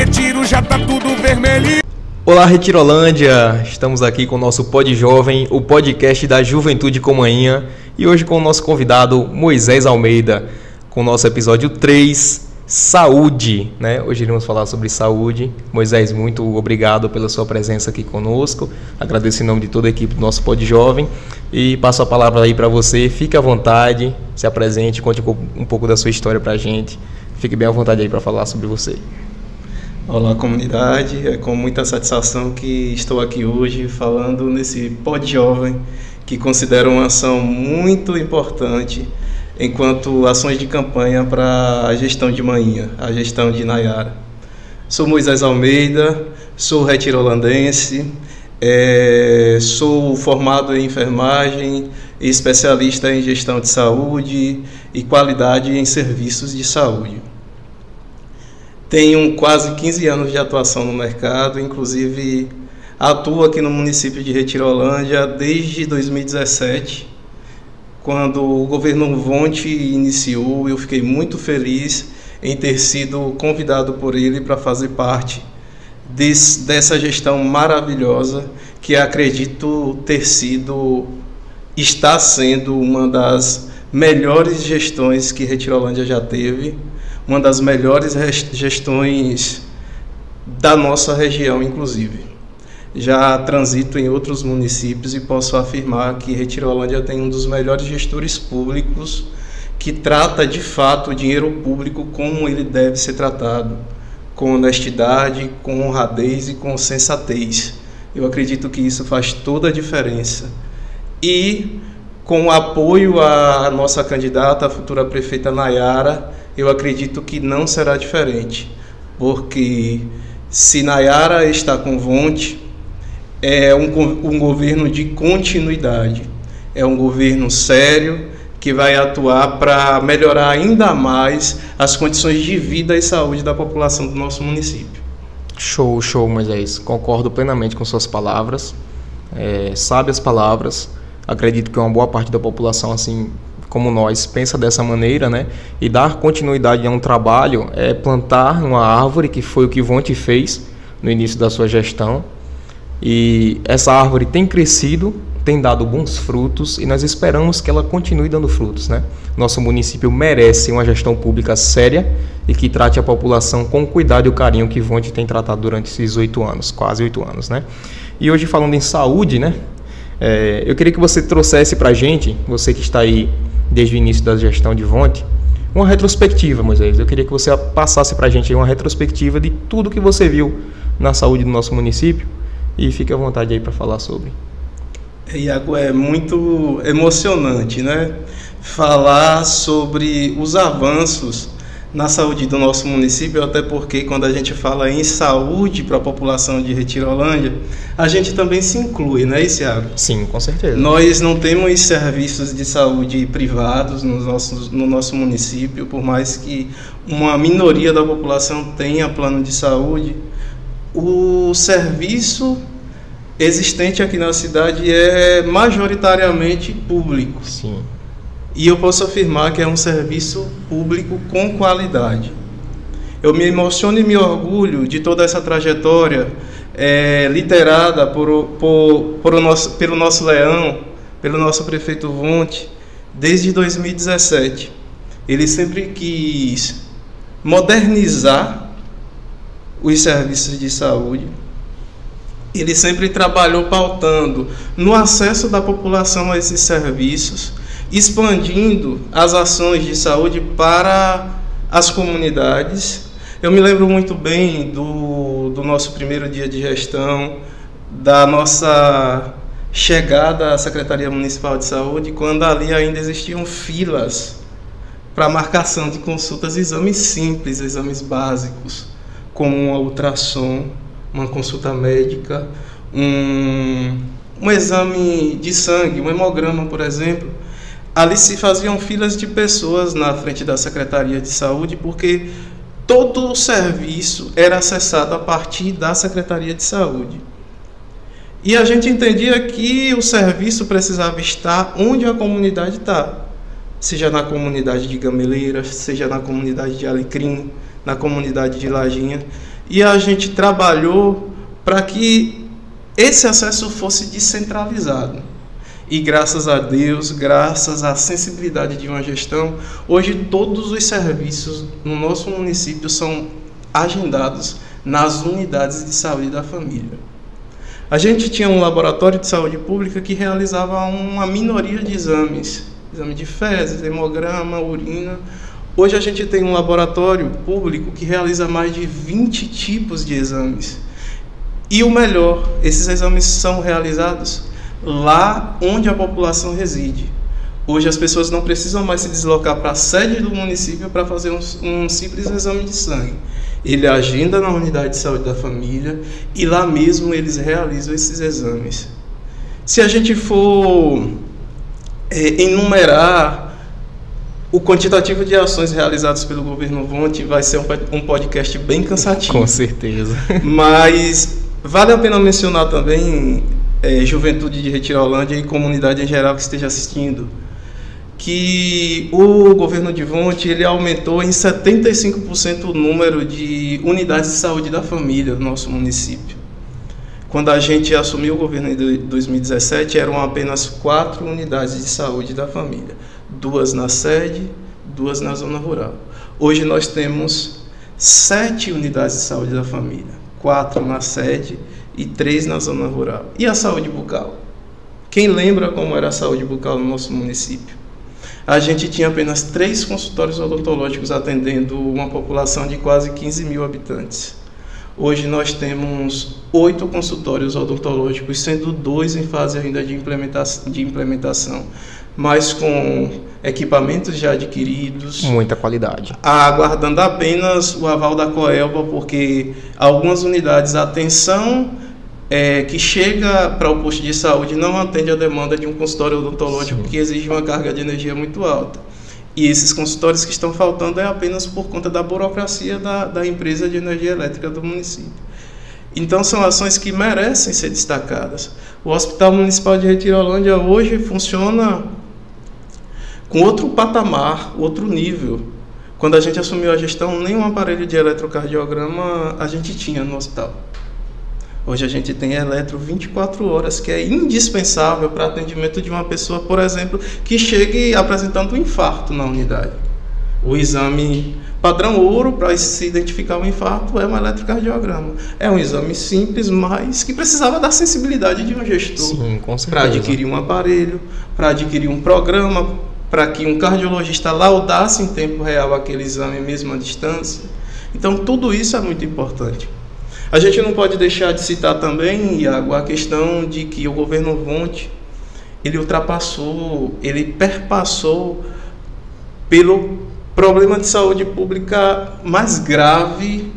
Retiro já tá tudo vermelhinho. Olá, Retirolândia! Estamos aqui com o nosso Pod Jovem, o podcast da Juventude com Manhã, e hoje com o nosso convidado Moisés Almeida, com o nosso episódio 3, Saúde, né? Hoje iremos falar sobre saúde. Moisés, muito obrigado pela sua presença aqui conosco. Agradeço em nome de toda a equipe do nosso Pod Jovem e passo a palavra aí para você. Fique à vontade, se apresente, conte um pouco da sua história para a gente. Fique bem à vontade aí para falar sobre você. Olá, comunidade. É com muita satisfação que estou aqui hoje falando nesse Pod Jovem, que considero uma ação muito importante enquanto ações de campanha para a gestão de Manhã, a gestão de Nayara. Sou Moisés Almeida, sou retirolandense, sou formado em enfermagem e especialista em gestão de saúde e qualidade em serviços de saúde. Tenho quase 15 anos de atuação no mercado, inclusive atuo aqui no município de Retirolândia desde 2017, quando o governo Wonth iniciou. Eu fiquei muito feliz em ter sido convidado por ele para fazer parte dessa gestão maravilhosa, que acredito está sendo uma das melhores gestões que Retirolândia já teve, uma das melhores gestões da nossa região, inclusive. Já transito em outros municípios e posso afirmar que Retirolândia tem um dos melhores gestores públicos, que trata de fato o dinheiro público como ele deve ser tratado, com honestidade, com honradez e com sensatez. Eu acredito que isso faz toda a diferença. E com o apoio à nossa candidata, a futura prefeita Nayara, eu acredito que não será diferente, porque se Nayara está com Wonth, é um governo de continuidade, é um governo sério que vai atuar para melhorar ainda mais as condições de vida e saúde da população do nosso município. Show, Moisés. Concordo plenamente com suas palavras, sábias palavras. Acredito que uma boa parte da população, assim como nós, pensa dessa maneira, né? E dar continuidade a um trabalho é plantar uma árvore, que foi o que Wonth fez no início da sua gestão. E essa árvore tem crescido, tem dado bons frutos e nós esperamos que ela continue dando frutos, né? Nosso município merece uma gestão pública séria e que trate a população com o cuidado e o carinho que Wonth tem tratado durante esses 8 anos, quase 8 anos, né? E hoje, falando em saúde, né? Eu queria que você trouxesse para a gente, você que está aí desde o início da gestão de Wonth, uma retrospectiva, Moisés. Eu queria que você passasse para a gente aí uma retrospectiva de tudo que você viu na saúde do nosso município. E fique à vontade aí para falar sobre. Iago, é muito emocionante, né? Falar sobre os avanços na saúde do nosso município, até porque quando a gente fala em saúde para a população de Retirolândia, a gente também se inclui, né, Iago? Sim, com certeza. Nós não temos serviços de saúde privados no nosso município, por mais que uma minoria da população tenha plano de saúde. O serviço existente aqui na cidade é majoritariamente público. Sim. E eu posso afirmar que é um serviço público com qualidade. Eu me emociono e me orgulho de toda essa trajetória liderada pelo nosso leão, pelo nosso prefeito Wonth, desde 2017. Ele sempre quis modernizar os serviços de saúde. Ele sempre trabalhou pautando no acesso da população a esses serviços, expandindo as ações de saúde para as comunidades. Eu me lembro muito bem do nosso primeiro dia de gestão, da nossa chegada à Secretaria Municipal de Saúde, quando ali ainda existiam filas para marcação de consultas, exames simples, exames básicos, como um ultrassom, uma consulta médica, um exame de sangue, um hemograma, por exemplo. Ali se faziam filas de pessoas na frente da Secretaria de Saúde, porque todo o serviço era acessado a partir da Secretaria de Saúde. E a gente entendia que o serviço precisava estar onde a comunidade está, seja na comunidade de Gameleiras, seja na comunidade de Alecrim, na comunidade de Lajinha. e a gente trabalhou para que esse acesso fosse descentralizado. E graças a Deus, graças à sensibilidade de uma gestão, hoje todos os serviços no nosso município são agendados nas unidades de saúde da família. A gente tinha um laboratório de saúde pública que realizava uma minoria de exames, exame de fezes, hemograma, urina. Hoje a gente tem um laboratório público que realiza mais de 20 tipos de exames. E o melhor, esses exames são realizados lá onde a população reside. Hoje as pessoas não precisam mais se deslocar para a sede do município para fazer um simples exame de sangue. Ele agenda na unidade de saúde da família e lá mesmo eles realizam esses exames. Se a gente for enumerar o quantitativo de ações realizadas pelo governo Wonth, vai ser um podcast bem cansativo. Com certeza. Mas vale a pena mencionar também, juventude de Retirolândia e comunidade em geral que esteja assistindo, que o governo de Wonth, ele aumentou em 75% o número de unidades de saúde da família do nosso município. Quando a gente assumiu o governo em 2017, eram apenas 4 unidades de saúde da família, 2 na sede, 2 na zona rural. Hoje nós temos 7 unidades de saúde da família, 4 na sede e 3 na zona rural. E a saúde bucal? Quem lembra como era a saúde bucal no nosso município? A gente tinha apenas 3 consultórios odontológicos atendendo uma população de quase 15 mil habitantes. Hoje nós temos 8 consultórios odontológicos, sendo 2 em fase ainda de implementação, mas com equipamentos já adquiridos. Muita qualidade. Aguardando apenas o aval da Coelba, porque algumas unidades, a atenção que chega para o posto de saúde não atende a demanda de um consultório odontológico, que exige uma carga de energia muito alta. E esses consultórios que estão faltando é apenas por conta da burocracia da empresa de energia elétrica do município. Então são ações que merecem ser destacadas. O Hospital Municipal de Retirolândia hoje funciona com outro patamar, outro nível. Quando a gente assumiu a gestão, nenhum aparelho de eletrocardiograma a gente tinha no hospital. Hoje a gente tem eletro 24 horas, que é indispensável para atendimento de uma pessoa, por exemplo, que chegue apresentando um infarto na unidade. O exame padrão ouro para se identificar o infarto é um eletrocardiograma. É um exame simples, mas que precisava da sensibilidade de um gestor para adquirir um aparelho, para adquirir um programa, para que um cardiologista laudasse em tempo real aquele exame mesmo à distância. Então tudo isso é muito importante. A gente não pode deixar de citar também, Iago, a questão de que o governo Wonth, ele perpassou pelo problema de saúde pública mais grave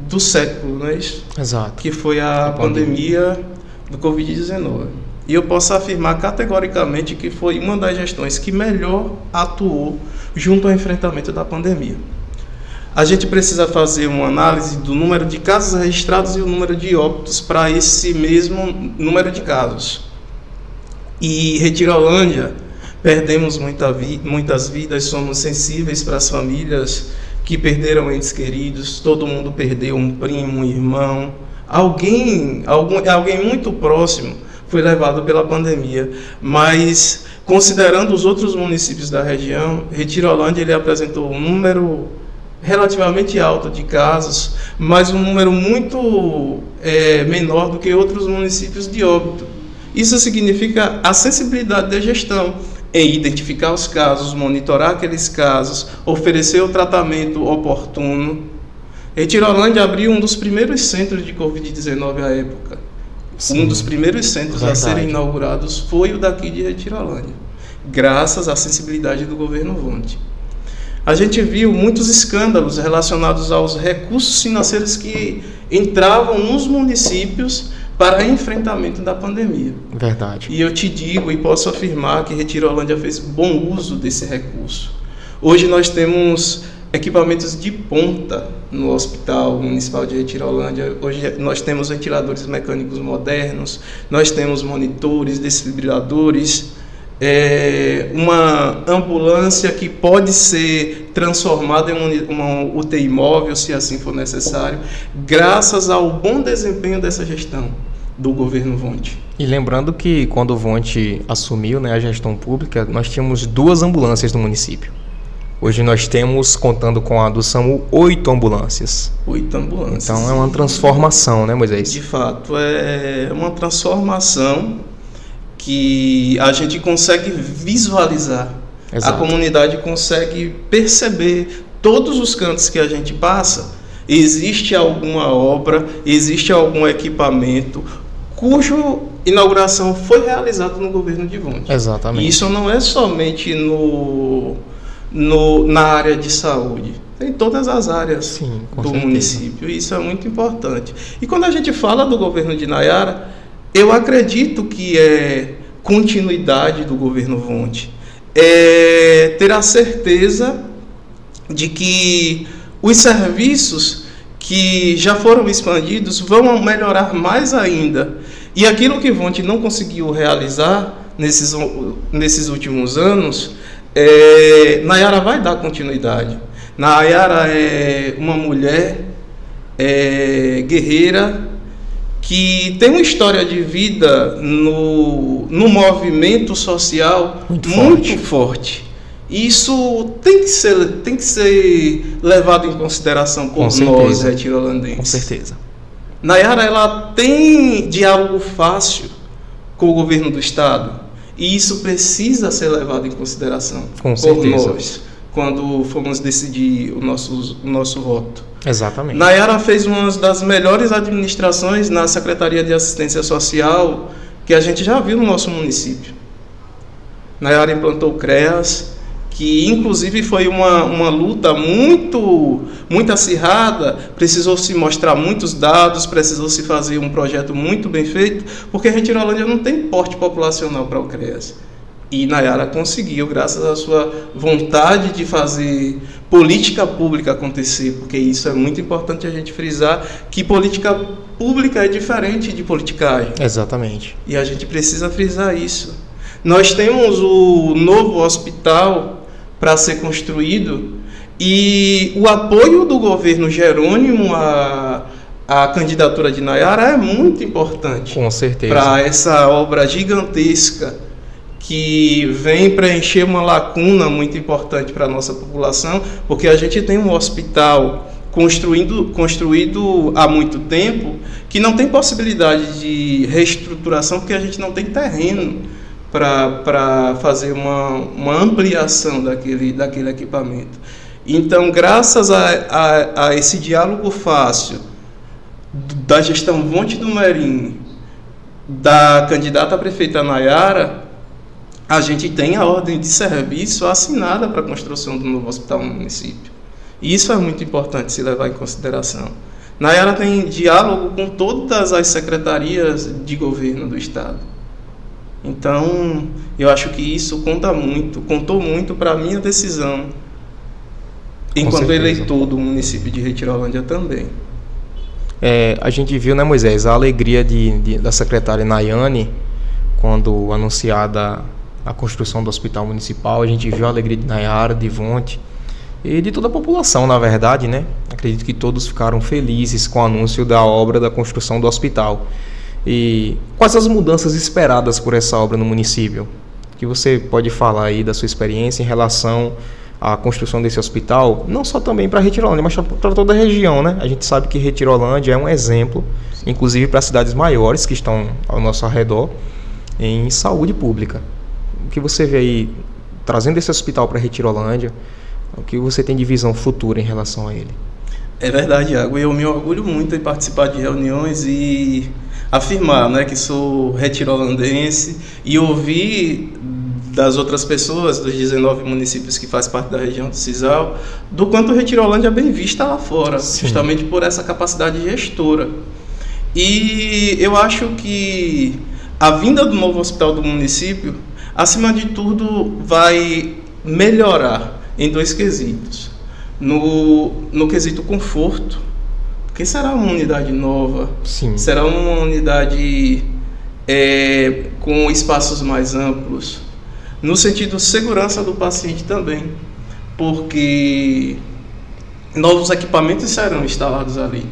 do século, não é isso? Exato. Que foi a pandemia do Covid-19. E eu posso afirmar categoricamente que foi uma das gestões que melhor atuou junto ao enfrentamento da pandemia. A gente precisa fazer uma análise do número de casos registrados e o número de óbitos para esse mesmo número de casos. E Retirolândia, perdemos muitas vidas, somos sensíveis para as famílias que perderam entes queridos, todo mundo perdeu um primo, um irmão, alguém muito próximo foi levado pela pandemia, mas considerando os outros municípios da região, Retirolândia ele apresentou um número relativamente alto de casos, mas um número muito menor do que outros municípios de óbito. Isso significa a sensibilidade da gestão em identificar os casos, monitorar aqueles casos, oferecer o tratamento oportuno. Retirolândia abriu um dos primeiros centros de Covid-19 à época. Sim, um dos primeiros centros a serem inaugurados foi o daqui de Retirolândia, graças à sensibilidade do governo Wonth. A gente viu muitos escândalos relacionados aos recursos financeiros que entravam nos municípios para enfrentamento da pandemia. Verdade. E eu te digo e posso afirmar que Retirolândia fez bom uso desse recurso. Hoje nós temos equipamentos de ponta no Hospital Municipal de Retirolândia. Hoje nós temos ventiladores mecânicos modernos, nós temos monitores, desfibriladores, uma ambulância que pode ser transformada em uma UTI móvel, se assim for necessário, graças ao bom desempenho dessa gestão do governo Wonth. E lembrando que quando o Wonth assumiu, né, a gestão pública, nós tínhamos 2 ambulâncias no município. Hoje nós temos, contando com a do SAMU, 8 ambulâncias. 8 ambulâncias. Então é uma transformação, né, Moisés? De fato, é uma transformação que a gente consegue visualizar. Exato. A comunidade consegue perceber todos os cantos que a gente passa. Existe alguma obra, existe algum equipamento cuja inauguração foi realizada no governo de Wonth. Exatamente. E isso não é somente na área de saúde, em todas as áreas do município. Isso é muito importante. E quando a gente fala do governo de Nayara, eu acredito que é continuidade do governo Wonth. Ter a certeza de que os serviços que já foram expandidos vão melhorar mais ainda. E aquilo que Wonth não conseguiu realizar nesses últimos anos, Nayara vai dar continuidade. Nayara é uma mulher guerreira que tem uma história de vida no movimento social muito forte. Isso tem que ser levado em consideração por nós, retirolandenses. Com certeza. Nayara, ela tem diálogo fácil com o governo do estado, e isso precisa ser levado em consideração por nós quando formos decidir o nosso voto. Exatamente. Nayara fez uma das melhores administrações na Secretaria de Assistência Social que a gente já viu no nosso município. Nayara implantou o CREAS, que inclusive foi uma luta muito acirrada, precisou se mostrar muitos dados, precisou se fazer um projeto muito bem feito, porque Retirolândia não tem porte populacional para o CREAS. E Nayara conseguiu, graças à sua vontade de fazer política pública acontecer, porque isso é muito importante a gente frisar, que política pública é diferente de politicagem. Exatamente. E a gente precisa frisar isso. Nós temos o novo hospital para ser construído, e o apoio do governo Jerônimo à candidatura de Nayara é muito importante. Com certeza. Para essa obra gigantesca que vem preencher uma lacuna muito importante para a nossa população, porque a gente tem um hospital construído há muito tempo que não tem possibilidade de reestruturação, porque a gente não tem terreno para fazer uma ampliação daquele equipamento. Então, graças a esse diálogo fácil da gestão Wonth do Merim, da candidata a prefeita Nayara, a gente tem a ordem de serviço assinada para a construção do novo hospital no município. E isso é muito importante se levar em consideração. Nayara tem diálogo com todas as secretarias de governo do estado. Então, eu acho que isso contou muito para a minha decisão, enquanto eleitor do município de Retirolândia também. A gente viu, né, Moisés, a alegria da secretária Nayane, quando anunciada a construção do hospital municipal. A gente viu a alegria de Nayara, de Wonth e de toda a população, na verdade, né? Acredito que todos ficaram felizes com o anúncio da obra da construção do hospital. E quais as mudanças esperadas por essa obra no município? Que você pode falar aí da sua experiência em relação à construção desse hospital, não só também para Retirolândia, mas para toda a região, né? A gente sabe que Retirolândia é um exemplo, inclusive para cidades maiores que estão ao nosso redor, em saúde pública. O que você vê aí, trazendo esse hospital para Retirolândia, o que você tem de visão futura em relação a ele? É verdade, Iago. Eu me orgulho muito em participar de reuniões e afirmar, né, que sou retirolandense, e ouvir das outras pessoas, dos 19 municípios que fazem parte da região do Cisal, do quanto Retirolândia é bem vista lá fora, justamente por essa capacidade gestora. E eu acho que a vinda do novo hospital do município, acima de tudo, vai melhorar em 2 quesitos. No quesito conforto, porque será uma unidade nova, será uma unidade com espaços mais amplos, no sentido segurança do paciente também, porque novos equipamentos serão instalados ali.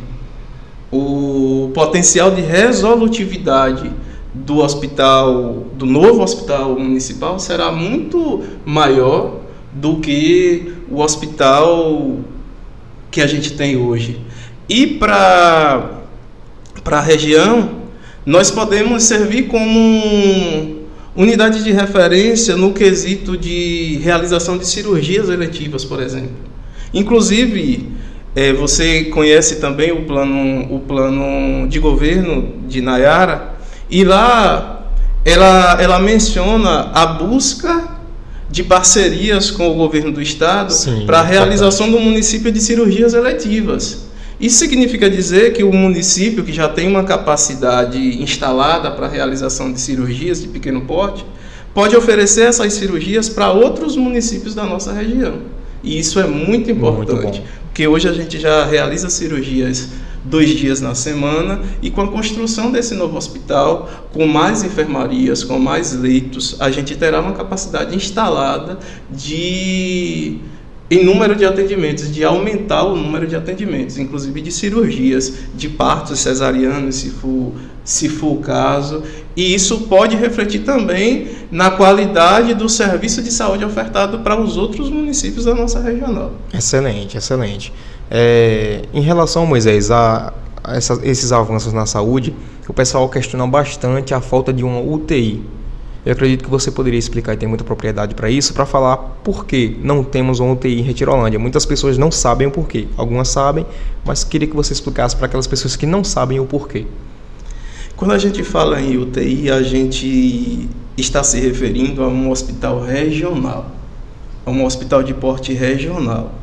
O potencial de resolutividade do novo hospital municipal será muito maior do que o hospital que a gente tem hoje. E para a região, nós podemos servir como unidade de referência no quesito de realização de cirurgias eletivas, por exemplo. Inclusive, você conhece também o plano de governo de Nayara, e lá ela menciona a busca de parcerias com o governo do estado para a realização do município de cirurgias eletivas. Isso significa dizer que o município, que já tem uma capacidade instalada para a realização de cirurgias de pequeno porte, pode oferecer essas cirurgias para outros municípios da nossa região. E isso é muito importante, porque hoje a gente já realiza cirurgias 2 dias na semana, e com a construção desse novo hospital, com mais enfermarias, com mais leitos, a gente terá uma capacidade instalada em número de atendimentos, de aumentar o número de atendimentos, inclusive de cirurgias, de partos cesarianos, se for o caso, e isso pode refletir também na qualidade do serviço de saúde ofertado para os outros municípios da nossa regional. Excelente, excelente. Em relação, Moisés, a esses avanços na saúde, o pessoal questiona bastante a falta de uma UTI. Eu acredito que você poderia explicar, e tem muita propriedade para isso, para falar por que não temos uma UTI em Retirolândia. Muitas pessoas não sabem o porquê. Algumas sabem, mas queria que você explicasse para aquelas pessoas que não sabem o porquê. Quando a gente fala em UTI, a gente está se referindo a um hospital regional, a um hospital de porte regional.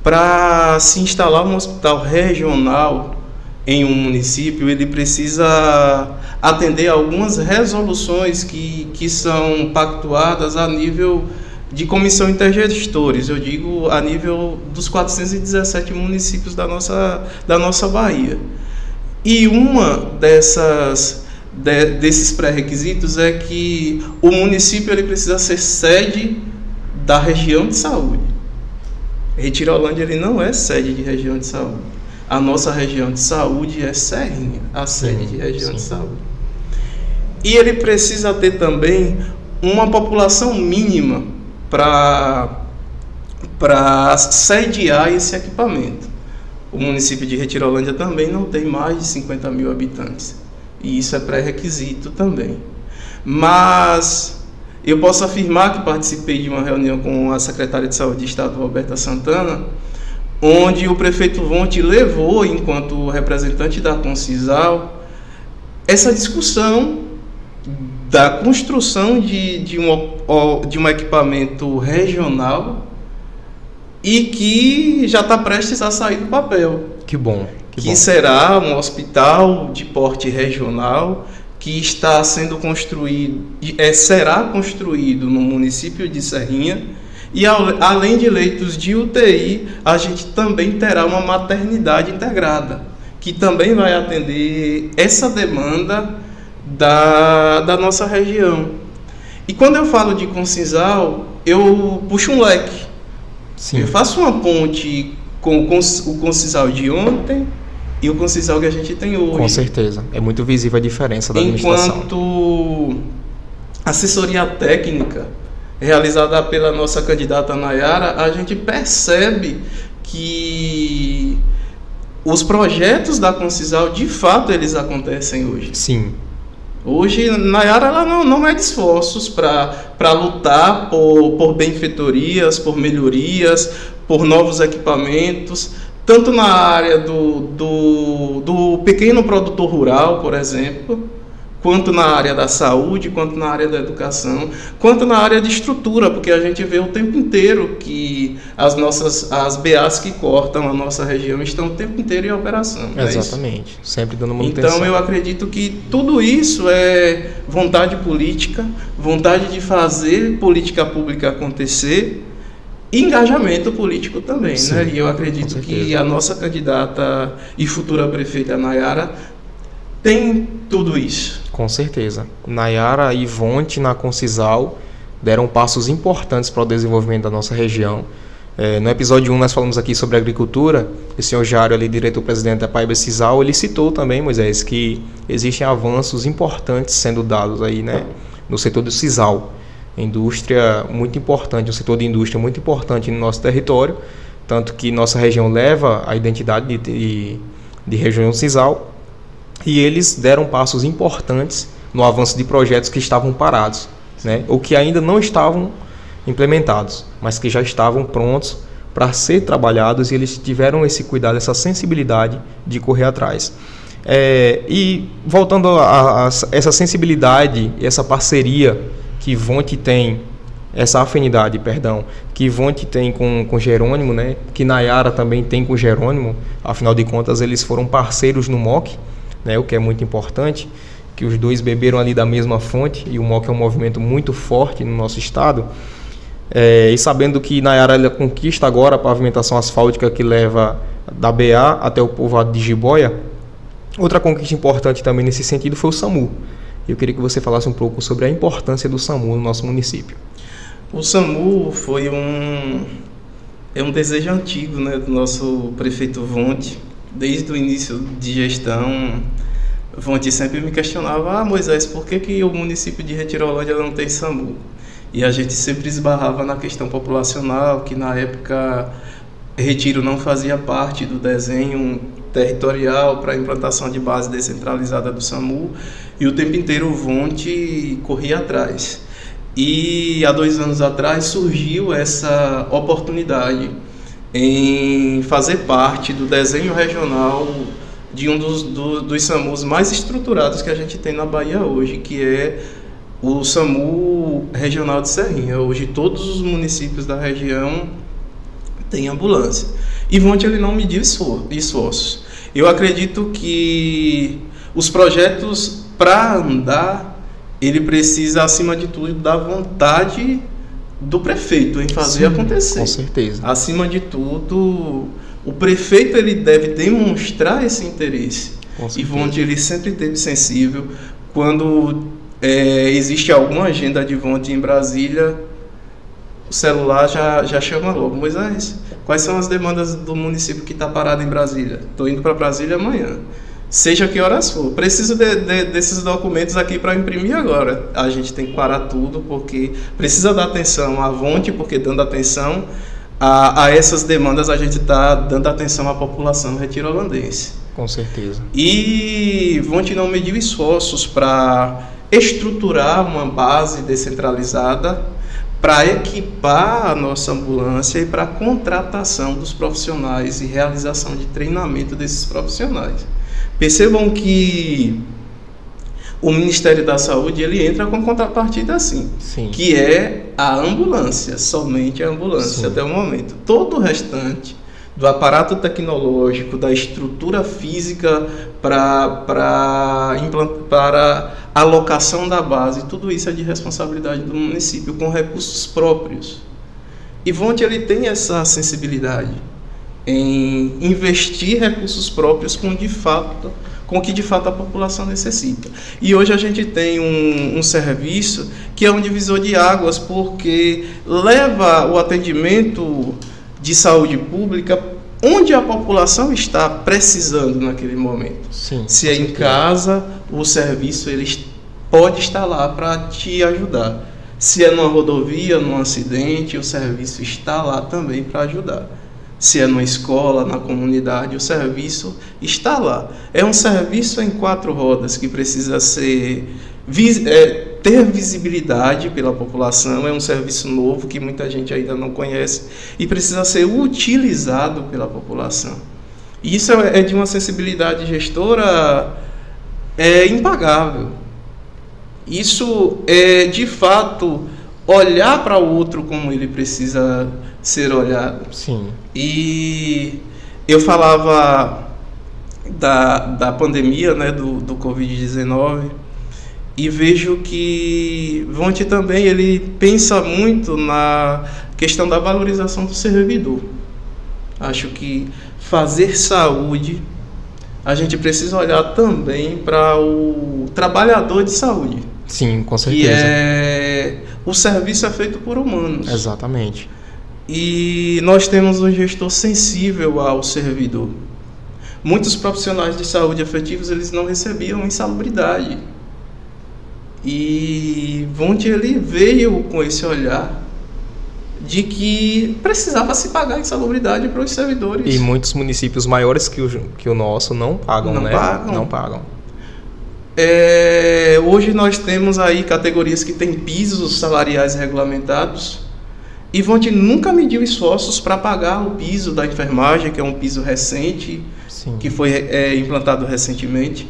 Para se instalar um hospital regional em um município, ele precisa atender a algumas resoluções que são pactuadas a nível de comissão intergestores, eu digo a nível dos 417 municípios da nossa Bahia. E uma desses pré-requisitos é que o município ele precisa ser sede da região de saúde. Retirolândia ele não é sede de região de saúde. A nossa região de saúde é Serrinha, a sede de região de saúde. E ele precisa ter também uma população mínima para sediar esse equipamento. O município de Retirolândia também não tem mais de 50 mil habitantes. E isso é pré-requisito também. Mas eu posso afirmar que participei de uma reunião com a secretária de Saúde do Estado, Roberta Santana, onde o prefeito Vonte levou, enquanto representante da Concisal, essa discussão da construção de um equipamento regional e que já está prestes a sair do papel. Que bom. Que será um hospital de porte regional que está sendo construído, será construído no município de Serrinha, e além de leitos de UTI, a gente também terá uma maternidade integrada, que também vai atender essa demanda da nossa região. E quando eu falo de Concisal, eu puxo um leque. Sim. Eu faço uma ponte com o Concisal de ontem e o Concisal que a gente tem hoje. Com certeza. É muito visível a diferença da administração. Enquanto assessoria técnica realizada pela nossa candidata Nayara, a gente percebe que os projetos da Concisal, de fato, eles acontecem hoje. Sim. Hoje, Nayara ela não mede esforços para lutar por benfeitorias, por melhorias, por novos equipamentos, tanto na área do pequeno produtor rural, por exemplo, quanto na área da saúde, quanto na área da educação, quanto na área de estrutura, porque a gente vê o tempo inteiro que as BAs que cortam a nossa região estão o tempo inteiro em operação. Exatamente, sempre dando manutenção. Então eu acredito que tudo isso é vontade política, vontade de fazer política pública acontecer e engajamento político também. Sim, né? E eu acredito que a nossa candidata e futura prefeita Nayara tem tudo isso. Com certeza. Nayara e Vonte na Concisal deram passos importantes para o desenvolvimento da nossa região. No episódio 1 nós falamos aqui sobre agricultura. O senhor Jário, ali, diretor-presidente da Paiba Cisal, ele citou também, Moisés, que existem avanços importantes sendo dados aí, né, no setor do sisal. Indústria muito importante, um setor de indústria muito importante no nosso território, tanto que nossa região leva a identidade de região sisal, e eles deram passos importantes no avanço de projetos que estavam parados, né, ou que ainda não estavam implementados, mas que já estavam prontos para ser trabalhados, e eles tiveram esse cuidado, essa sensibilidade de correr atrás. E voltando a essa sensibilidade e essa parceria que Vonte tem, essa afinidade, perdão, que Vonte tem com Jerônimo, né, que Nayara também tem com Jerônimo, afinal de contas eles foram parceiros no MOC, né, o que é muito importante, que os dois beberam ali da mesma fonte, e o MOC é um movimento muito forte no nosso estado. E sabendo que Nayara ela conquista agora a pavimentação asfáltica que leva da BA até o povoado de Jiboia, outra conquista importante também nesse sentido foi o SAMU. Eu queria que você falasse um pouco sobre a importância do SAMU no nosso município. O SAMU foi um desejo antigo, né, do nosso prefeito Vonte. Desde o início de gestão, Vonte sempre me questionava: Moisés, por que o município de Retirolândia não tem SAMU? E a gente sempre esbarrava na questão populacional, que na época Retiro não fazia parte do desenho territorial para a implantação de base descentralizada do SAMU, e o tempo inteiro o Vonte corria atrás. E há 2 anos atrás surgiu essa oportunidade em fazer parte do desenho regional de um dos SAMUs mais estruturados que a gente tem na Bahia hoje, que é o SAMU regional de Serrinha. Hoje todos os municípios da região têm ambulância. E Vonte ele não mediu esforços. Eu acredito que os projetos, para andar, ele precisa, acima de tudo, da vontade do prefeito em fazer acontecer. Com certeza. Acima de tudo, o prefeito ele deve demonstrar esse interesse. E Vonte ele sempre esteve sensível. Quando existe alguma agenda de Vonte em Brasília, o celular já chama logo: Moisés, quais são as demandas do município que está parado em Brasília? Estou indo para Brasília amanhã, seja que horas for. Preciso desses documentos aqui para imprimir agora. A gente tem que parar tudo, porque precisa dar atenção à Vonte, porque dando atenção a essas demandas a gente está dando atenção à população retirolandense. Com certeza. E Vonte não mediu esforços para estruturar uma base descentralizada, para equipar a nossa ambulância e para a contratação dos profissionais e realização de treinamento desses profissionais. Percebam que o Ministério da Saúde ele entra com contrapartida assim, Sim. que é a ambulância, somente a ambulância. Sim. Até o momento. Todo o restante do aparato tecnológico, da estrutura física para a alocação da base, tudo isso é de responsabilidade do município, com recursos próprios. E Vonte ele tem essa sensibilidade em investir recursos próprios com o que de fato a população necessita. E hoje a gente tem um serviço que é um divisor de águas, porque leva o atendimento de saúde pública onde a população está precisando naquele momento. Sim, se é em casa, o serviço ele pode estar lá para te ajudar. Se é numa rodovia, num acidente, o serviço está lá também para ajudar. Se é numa escola, na comunidade, o serviço está lá. É um serviço em 4 rodas que precisa ter visibilidade pela população. É um serviço novo que muita gente ainda não conhece e precisa ser utilizado pela população. E isso é de uma sensibilidade gestora impagável. Isso é, de fato, olhar para o outro como ele precisa ser olhado. Sim. E eu falava da pandemia, né, do Covid-19, e vejo que Vonte também ele pensa muito na questão da valorização do servidor. Acho que fazer saúde, a gente precisa olhar também para o trabalhador de saúde. Sim, com certeza. O serviço é feito por humanos. Exatamente. e nós temos um gestor sensível ao servidor. Muitos profissionais de saúde efetivos, eles não recebiam insalubridade. E Wundt, ele veio com esse olhar de que precisava se pagar insalubridade para os servidores. E muitos municípios maiores que o nosso não pagam, Não né? pagam. Não pagam. Hoje nós temos aí categorias que têm pisos salariais regulamentados, e Wundt nunca mediu esforços para pagar o piso da enfermagem, que é um piso recente, Sim. que foi implantado recentemente.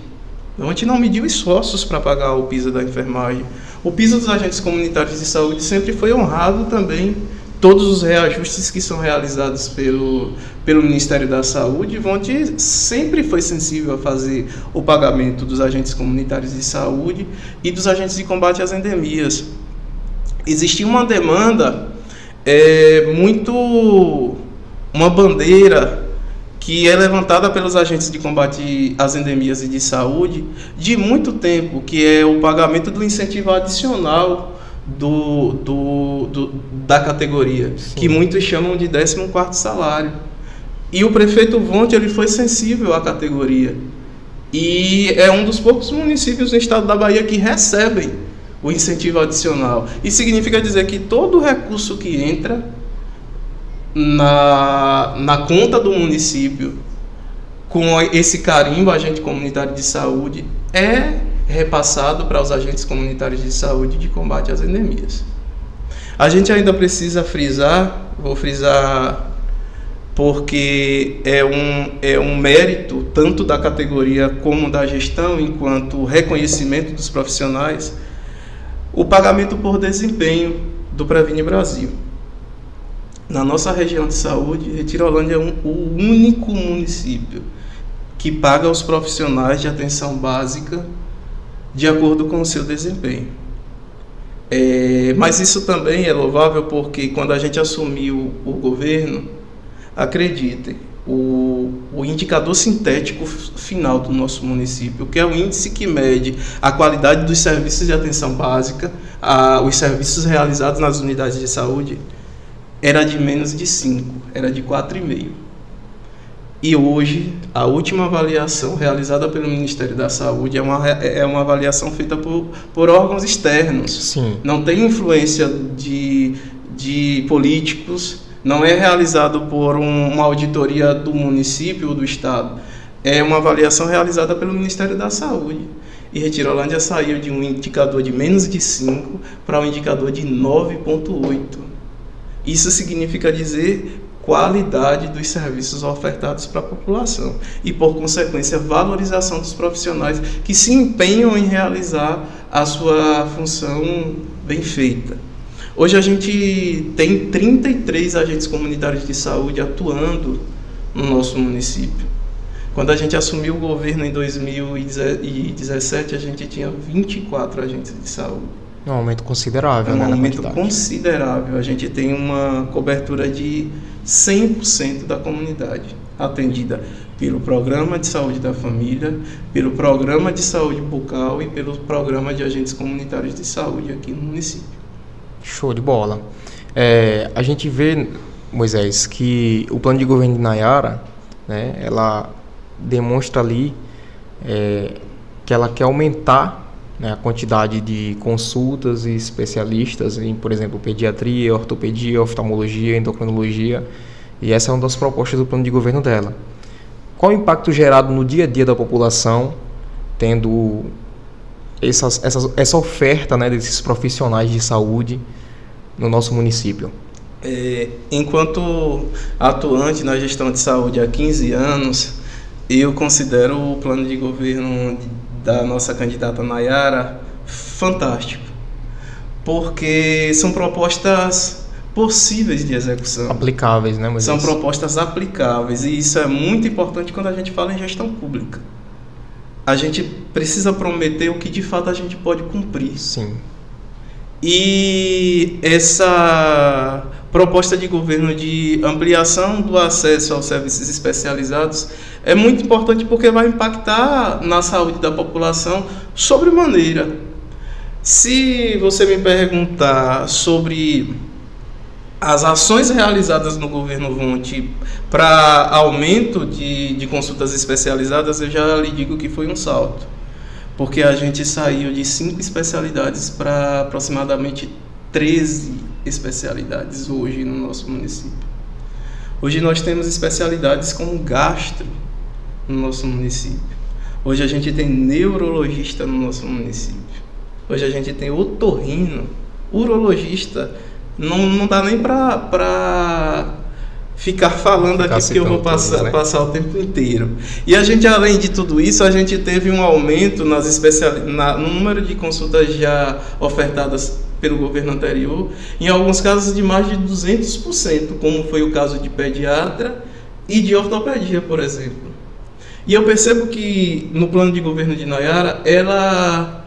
Wundt não mediu esforços para pagar o piso da enfermagem. O piso dos agentes comunitários de saúde sempre foi honrado também. Todos os reajustes que são realizados pelo Ministério da Saúde, Wundt sempre foi sensível a fazer o pagamento dos agentes comunitários de saúde e dos agentes de combate às endemias. Existia uma demanda, uma bandeira que é levantada pelos agentes de combate às endemias e de saúde de muito tempo, que é o pagamento do incentivo adicional da categoria, Sim. que muitos chamam de 14º salário. E o prefeito Wundt, ele foi sensível à categoria. E é um dos poucos municípios no estado da Bahia que recebem o incentivo adicional. Isso significa dizer que todo recurso que entra na conta do município com esse carimbo agente comunitário de saúde é repassado para os agentes comunitários de saúde de combate às endemias. A gente ainda precisa frisar, vou frisar porque é um mérito tanto da categoria como da gestão, enquanto reconhecimento dos profissionais, o pagamento por desempenho do Previne Brasil. Na nossa região de saúde, Retirolândia é o único município que paga os profissionais de atenção básica de acordo com o seu desempenho. Mas isso também é louvável porque quando a gente assumiu o governo, acreditem, o indicador sintético final do nosso município, que é o índice que mede a qualidade dos serviços de atenção básica, os serviços realizados nas unidades de saúde, era de menos de 5, era de 4,5. E hoje, a última avaliação realizada pelo Ministério da Saúde é uma avaliação feita por órgãos externos. Sim. Não tem influência de políticos, não é realizado por uma auditoria do município ou do estado. É uma avaliação realizada pelo Ministério da Saúde. E Retirolândia saiu de um indicador de menos de 5 para um indicador de 9,8. Isso significa dizer qualidade dos serviços ofertados para a população e, por consequência, valorização dos profissionais que se empenham em realizar a sua função bem feita. Hoje a gente tem 33 agentes comunitários de saúde atuando no nosso município. Quando a gente assumiu o governo em 2017, a gente tinha 24 agentes de saúde. É um aumento considerável, né? Um aumento quantidade. Considerável. A gente tem uma cobertura de 100% da comunidade atendida pelo Programa de Saúde da Família, pelo Programa de Saúde Bucal e pelo Programa de Agentes Comunitários de Saúde aqui no município. Show de bola. A gente vê, Moisés, que o plano de governo de Nayara, né, ela demonstra ali que ela quer aumentar, né, a quantidade de consultas e especialistas em, por exemplo, pediatria, ortopedia, oftalmologia, endocrinologia, e essa é uma das propostas do plano de governo dela. Qual o impacto gerado no dia a dia da população, tendo essa oferta, né, desses profissionais de saúde no nosso município? Enquanto atuante na gestão de saúde há 15 anos, eu considero o plano de governo da nossa candidata Nayara fantástico, porque são propostas possíveis de execução. Aplicáveis, né, Moisés? São propostas aplicáveis, e isso é muito importante quando a gente fala em gestão pública. A gente precisa prometer o que de fato a gente pode cumprir. Sim. E essa proposta de governo de ampliação do acesso aos serviços especializados é muito importante porque vai impactar na saúde da população sobremaneira. Se você me perguntar sobre as ações realizadas no governo Wonth para aumento de consultas especializadas, eu já lhe digo que foi um salto. Porque a gente saiu de 5 especialidades para aproximadamente 13 especialidades hoje no nosso município. Hoje nós temos especialidades como gastro no nosso município. Hoje a gente tem neurologista no nosso município. Hoje a gente tem otorrino, urologista. Não dá nem para ficar falando aqui, porque eu vou passar o tempo inteiro. E a gente, além de tudo isso, a gente teve um aumento no número de consultas já ofertadas pelo governo anterior, em alguns casos de mais de 200%, como foi o caso de pediatra e de ortopedia, por exemplo. E eu percebo que no plano de governo de Nayara, ela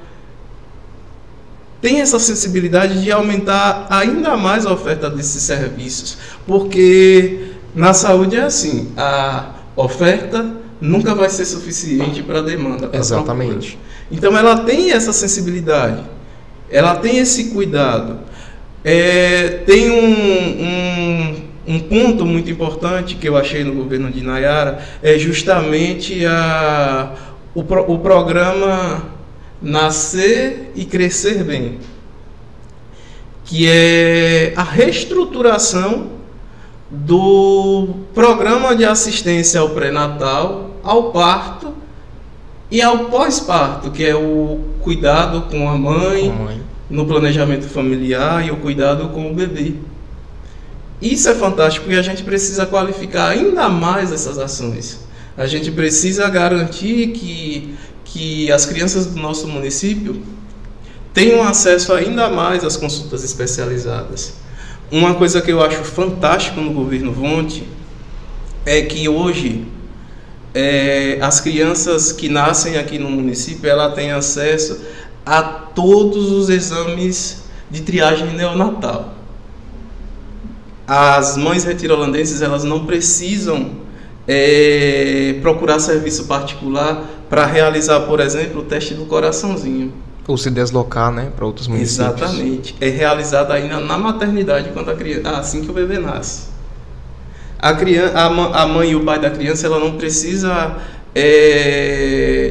tem essa sensibilidade de aumentar ainda mais a oferta desses serviços, porque na saúde é assim, a oferta nunca vai ser suficiente para a demanda. Exatamente. Então ela tem essa sensibilidade, ela tem esse cuidado. Tem um ponto muito importante que eu achei no governo de Nayara, é justamente o programa Nascer e Crescer Bem, que é a reestruturação do programa de assistência ao pré-natal, ao parto e ao pós-parto, que é o cuidado com a mãe, no planejamento familiar e o cuidado com o bebê. Isso é fantástico e a gente precisa qualificar ainda mais essas ações. A gente precisa garantir que as crianças do nosso município tenham acesso ainda mais às consultas especializadas. Uma coisa que eu acho fantástico no governo Wonth é que hoje as crianças que nascem aqui no município, ela tem acesso a todos os exames de triagem neonatal. As mães retirolandenses, elas não precisam procurar serviço particular para realizar, por exemplo, o teste do coraçãozinho. Ou se deslocar, né, para outros municípios. Exatamente. É realizado ainda na maternidade, quando assim que o bebê nasce. A mãe e o pai da criança, ela não precisa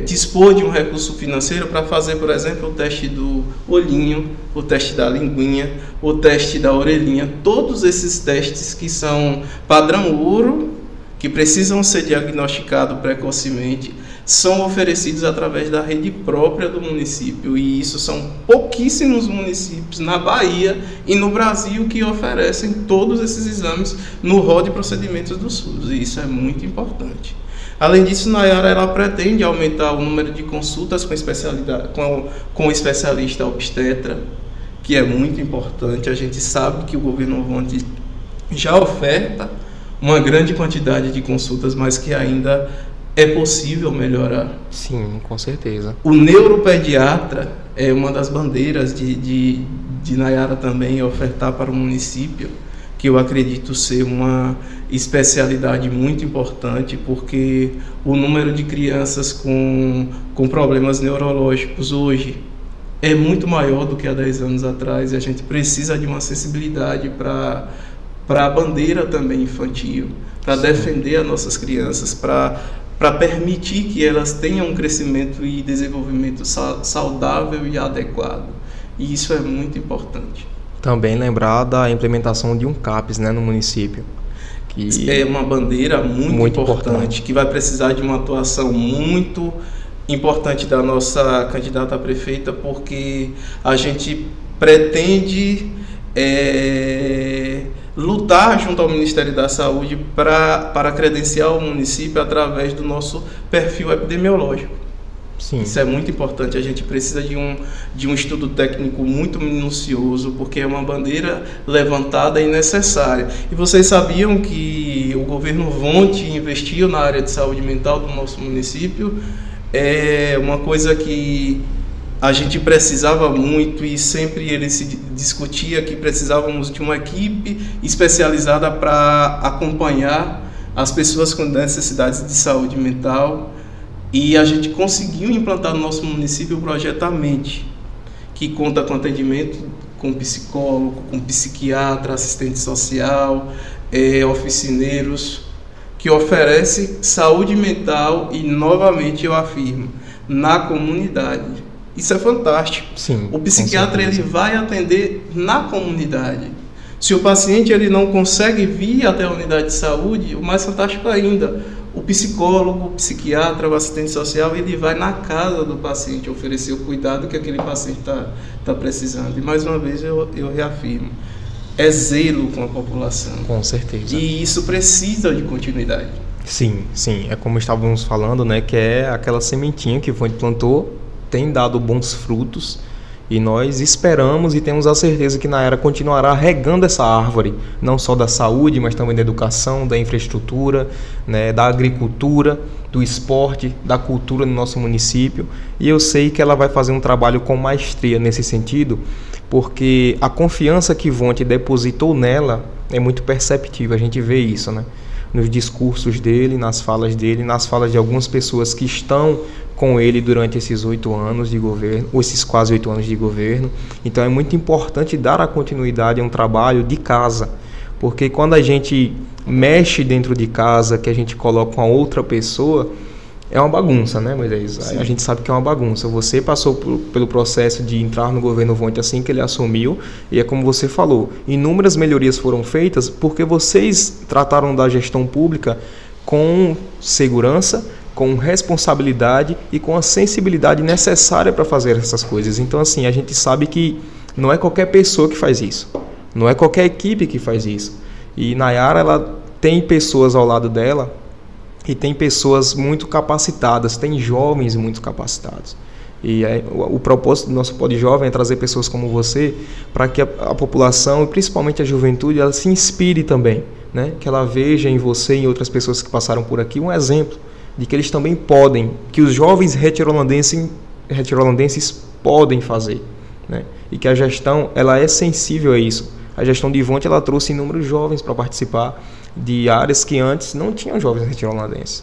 dispor de um recurso financeiro para fazer, por exemplo, o teste do olhinho, o teste da linguinha, o teste da orelhinha. Todos esses testes que são padrão ouro, que precisam ser diagnosticados precocemente, são oferecidos através da rede própria do município, e isso são pouquíssimos municípios na Bahia e no Brasil que oferecem todos esses exames no rol de procedimentos do SUS, e isso é muito importante. Além disso, Nayara, ela pretende aumentar o número de consultas com especialista obstetra, que é muito importante. A gente sabe que o governo Wonth já oferta uma grande quantidade de consultas, mas que ainda é possível melhorar. Sim, com certeza. O neuropediatra é uma das bandeiras de Nayara também, ofertar para o município, que eu acredito ser uma especialidade muito importante, porque o número de crianças com problemas neurológicos hoje é muito maior do que há 10 anos atrás, e a gente precisa de uma sensibilidade para a bandeira também infantil, para defender as nossas crianças, para permitir que elas tenham um crescimento e desenvolvimento saudável e adequado. E isso é muito importante. Também lembrar da implementação de um CAPS, né, no município. Que é uma bandeira muito importante, que vai precisar de uma atuação muito importante da nossa candidata a prefeita, porque a gente pretende lutar junto ao Ministério da Saúde para credenciar o município através do nosso perfil epidemiológico. Sim. Isso é muito importante. A gente precisa de um estudo técnico muito minucioso, porque é uma bandeira levantada e necessária. E vocês sabiam que o governo Wonth investiu na área de saúde mental do nosso município? É uma coisa que a gente precisava muito, e sempre ele se discutia que precisávamos de uma equipe especializada para acompanhar as pessoas com necessidades de saúde mental, e a gente conseguiu implantar no nosso município o projeto A Mente, que conta com atendimento com psicólogo, com psiquiatra, assistente social, oficineiros, que oferece saúde mental e, novamente eu afirmo, na comunidade. Isso é fantástico. Sim, o psiquiatra ele vai atender na comunidade. Se o paciente ele não consegue vir até a unidade de saúde, o mais fantástico ainda, o psicólogo, o psiquiatra, o assistente social, ele vai na casa do paciente oferecer o cuidado que aquele paciente está precisando. E mais uma vez eu reafirmo, é zelo com a população. Com certeza. E isso precisa de continuidade. Sim, sim. É como estávamos falando, né? Que é aquela sementinha que foi plantou, tem dado bons frutos. E nós esperamos e temos a certeza que Nayara continuará regando essa árvore, não só da saúde, mas também da educação, da infraestrutura, né, da agricultura, do esporte, da cultura no nosso município. E eu sei que ela vai fazer um trabalho com maestria nesse sentido, porque a confiança que Ivonne depositou nela é muito perceptível, a gente vê isso, né? Nos discursos dele, nas falas de algumas pessoas que estão com ele durante esses 8 anos de governo, ou esses quase 8 anos de governo. Então é muito importante dar a continuidade a um trabalho de casa, porque quando a gente mexe dentro de casa, que a gente coloca uma outra pessoa, é uma bagunça, né, Moisés? Sim. A gente sabe que é uma bagunça. Você passou pelo processo de entrar no governo Ivonne assim que ele assumiu, e é como você falou, inúmeras melhorias foram feitas porque vocês trataram da gestão pública com segurança, com responsabilidade e com a sensibilidade necessária para fazer essas coisas. Então, assim, a gente sabe que não é qualquer pessoa que faz isso, não é qualquer equipe que faz isso. E Nayara, ela tem pessoas ao lado dela e tem pessoas muito capacitadas, tem jovens muito capacitados. E o propósito do nosso Pod Jovem é trazer pessoas como você para que a população, e principalmente a juventude, ela se inspire também, né? Que ela veja em você e em outras pessoas que passaram por aqui um exemplo de que eles também podem, que os jovens retirolandenses podem fazer, né? E que a gestão ela é sensível a isso. A gestão de Ivonne ela trouxe inúmeros jovens para participar de áreas que antes não tinham jovens retirolandenses,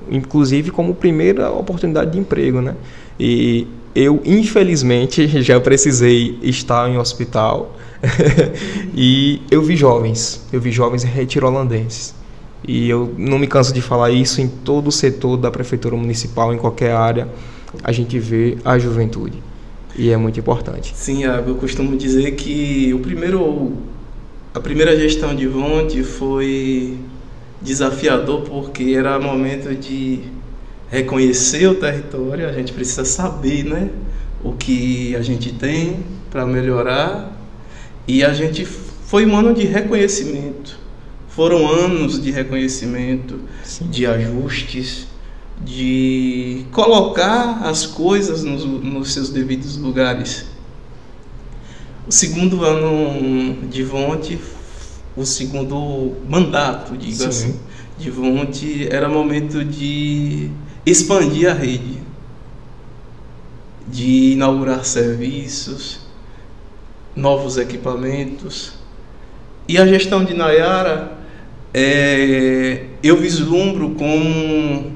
inclusive como primeira oportunidade de emprego, né? E eu, infelizmente, já precisei estar em hospital e eu vi jovens retirolandenses. E eu não me canso de falar isso, em todo o setor da prefeitura municipal, em qualquer área, a gente vê a juventude. E é muito importante. Sim, eu costumo dizer que a primeira gestão de Ivonne foi desafiador porque era momento de reconhecer o território, a gente precisa saber, né, o que a gente tem para melhorar, e a gente foi um ano de reconhecimento. Foram anos de reconhecimento, sim, de ajustes, de colocar as coisas nos seus devidos lugares. O segundo ano de Ivonne, o segundo mandato, digo sim, assim, de Ivonne, era momento de expandir a rede, de inaugurar serviços, novos equipamentos. E a gestão de Nayara, eu vislumbro como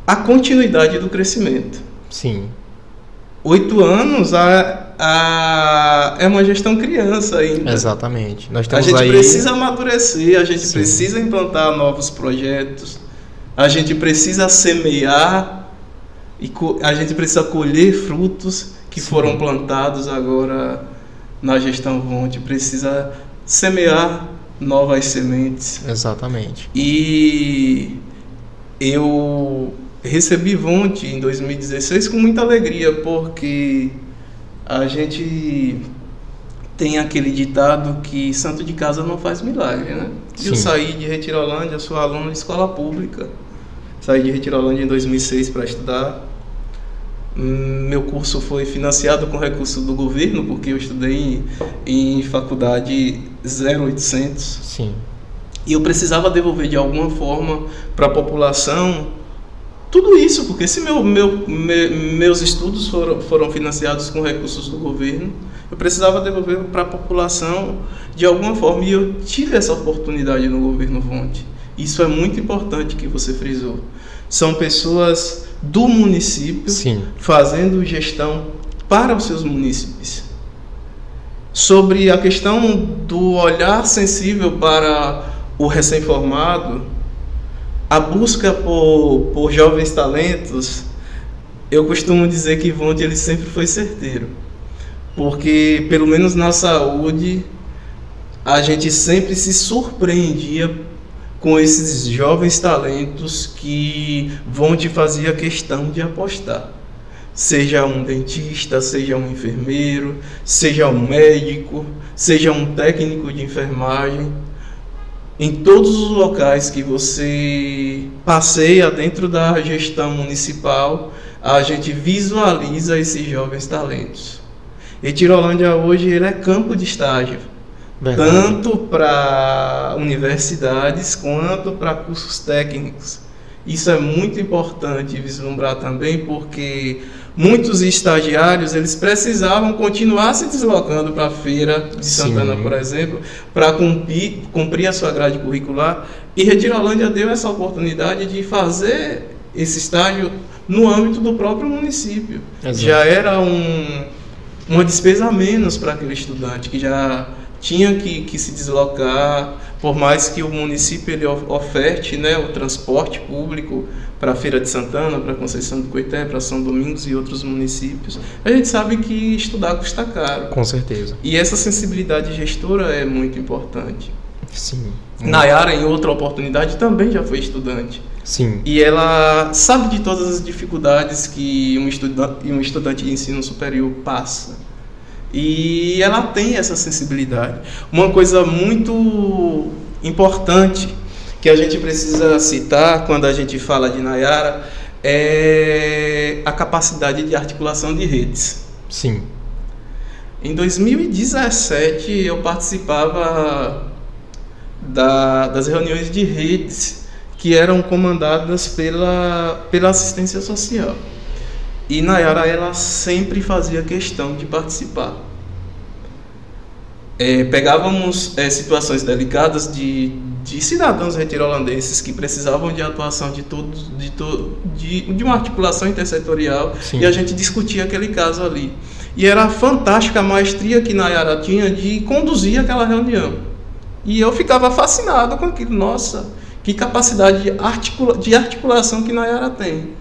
a continuidade do crescimento. Sim. 8 anos é uma gestão criança ainda. Exatamente. Nós a gente precisa amadurecer, a gente sim, precisa implantar novos projetos, a gente precisa semear e a gente precisa colher frutos que sim, foram plantados agora na gestão Ivonne. Precisa semear novas sementes. Exatamente. E eu recebi Ivonne em 2016 com muita alegria, porque a gente tem aquele ditado que santo de casa não faz milagre, né? Sim. Eu saí de Retirolândia, sou aluno de escola pública. Saí de Retirolândia em 2006 para estudar. Meu curso foi financiado com recurso do governo, porque eu estudei em faculdade 0800. Sim. E eu precisava devolver de alguma forma para a população tudo isso, porque se meus estudos foram financiados com recursos do governo, eu precisava devolver para a população de alguma forma, e eu tive essa oportunidade no governo Ivonne. Isso é muito importante que você frisou. São pessoas do município, sim, fazendo gestão para os seus munícipes. sobre a questão do olhar sensível para o recém-formado, a busca por jovens talentos, eu costumo dizer que Ivonde ele sempre foi certeiro, porque pelo menos na saúde a gente sempre se surpreendia com esses jovens talentos que Ivonde fazia questão de apostar. Seja um dentista, seja um enfermeiro, seja um médico, seja um técnico de enfermagem. Em todos os locais que você passeia dentro da gestão municipal, a gente visualiza esses jovens talentos. Retirolândia hoje ele é campo de estágio, verdade, tanto para universidades quanto para cursos técnicos. Isso é muito importante vislumbrar também, porque muitos estagiários eles precisavam continuar se deslocando para a Feira de Santana, sim, por exemplo, para cumprir a sua grade curricular, e Retirolândia deu essa oportunidade de fazer esse estágio no âmbito do próprio município. Exato. Já era uma despesa a menos para aquele estudante que já tinha que se deslocar, por mais que o município ele oferte, né, o transporte público para a Feira de Santana, para Conceição do Coité, para São Domingos e outros municípios. A gente sabe que estudar custa caro. Com certeza. E essa sensibilidade gestora é muito importante. Sim. Nayara, em outra oportunidade, também já foi estudante. Sim. E ela sabe de todas as dificuldades que um estudante de ensino superior passa. E ela tem essa sensibilidade. Uma coisa muito importante que a gente precisa citar quando a gente fala de Nayara é a capacidade de articulação de redes. Sim. Em 2017 eu participava das reuniões de redes que eram comandadas pela assistência social. E Nayara, ela sempre fazia questão de participar. Pegávamos situações delicadas de cidadãos retirolandenses que precisavam de atuação de uma articulação intersetorial. Sim. E a gente discutia aquele caso ali. E era fantástica a maestria que Nayara tinha de conduzir aquela reunião. E eu ficava fascinado com aquilo. Nossa, que capacidade de articulação que Nayara tem.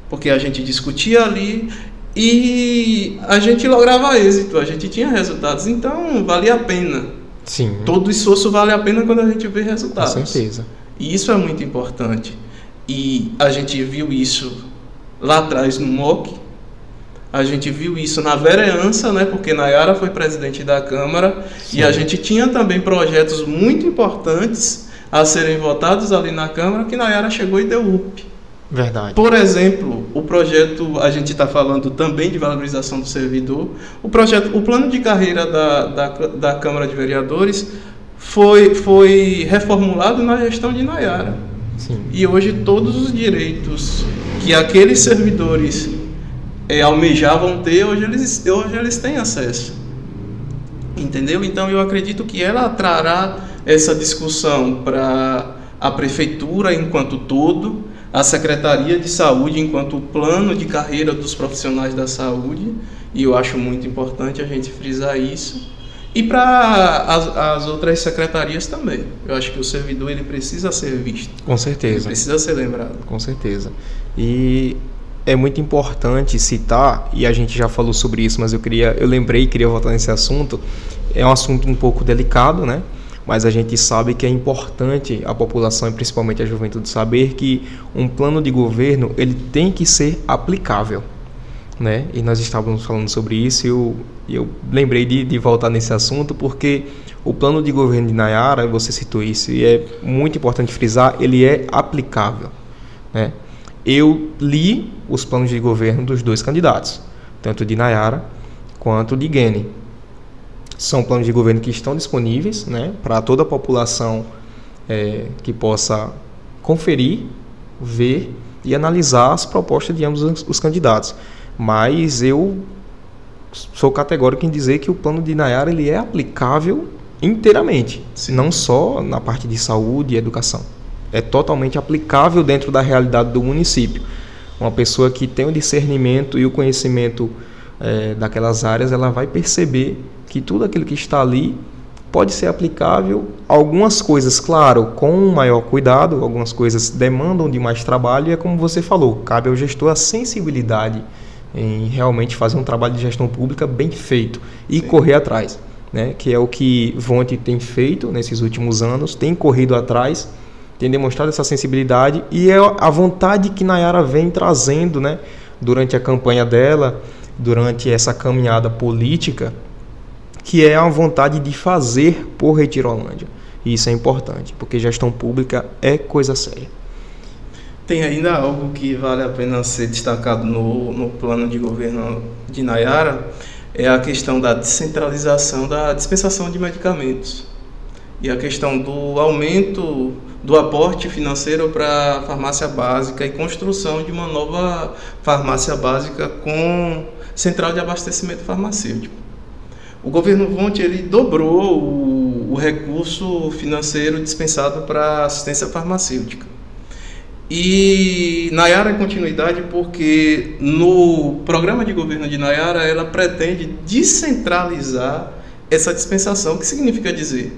Porque a gente discutia ali e a gente lograva êxito, a gente tinha resultados, então valia a pena. Sim. Todo esforço vale a pena quando a gente vê resultados. Com certeza. E isso é muito importante. E a gente viu isso lá atrás no MOC, a gente viu isso na vereança, né, porque Nayara foi presidente da Câmara. Sim. E a gente tinha também projetos muito importantes a serem votados ali na Câmara que Nayara chegou e deu UP. Verdade. Por exemplo, o projeto, a gente está falando também de valorização do servidor, o plano de carreira da Câmara de Vereadores foi reformulado na gestão de Nayara. Sim. E hoje todos os direitos que aqueles servidores almejavam ter, hoje eles têm acesso. Entendeu? Então eu acredito que ela trará essa discussão para a Prefeitura enquanto todo, a Secretaria de Saúde enquanto plano de carreira dos profissionais da saúde, e eu acho muito importante a gente frisar isso, e para as outras secretarias também. Eu acho que o servidor ele precisa ser visto. Com certeza. Ele precisa ser lembrado. Com certeza. E é muito importante citar, e a gente já falou sobre isso, mas eu lembrei e queria voltar nesse assunto. É um assunto um pouco delicado, né? Mas a gente sabe que é importante a população e principalmente a juventude saber que um plano de governo ele tem que ser aplicável, né? E nós estávamos falando sobre isso e eu lembrei de voltar nesse assunto porque o plano de governo de Nayara, você citou isso, e é muito importante frisar, ele é aplicável, né? Eu li os planos de governo dos dois candidatos, tanto de Nayara quanto de Guene. São planos de governo que estão disponíveis, né, para toda a população que possa conferir, ver e analisar as propostas de ambos os candidatos. Mas eu sou categórico em dizer que o plano de Nayara ele é aplicável inteiramente, sim, não só na parte de saúde e educação. É totalmente aplicável dentro da realidade do município. Uma pessoa que tem o discernimento e o conhecimento daquelas áreas, ela vai perceber que tudo aquilo que está ali pode ser aplicável. Algumas coisas, claro, com maior cuidado, algumas coisas demandam de mais trabalho, e é como você falou, cabe ao gestor a sensibilidade em realmente fazer um trabalho de gestão pública bem feito e correr atrás, né? Que é o que Vonte tem feito nesses últimos anos, tem corrido atrás, tem demonstrado essa sensibilidade, e é a vontade que Nayara vem trazendo, né, durante a campanha dela, durante essa caminhada política, que é a vontade de fazer por Retirolândia. E isso é importante, porque gestão pública é coisa séria. Tem ainda algo que vale a pena ser destacado no plano de governo de Nayara, é a questão da descentralização da dispensação de medicamentos e a questão do aumento do aporte financeiro para a farmácia básica e construção de uma nova farmácia básica com central de abastecimento farmacêutico. O governo Vonte, ele dobrou o recurso financeiro dispensado para assistência farmacêutica. E Nayara é continuidade porque no programa de governo de Nayara ela pretende descentralizar essa dispensação. O que significa dizer?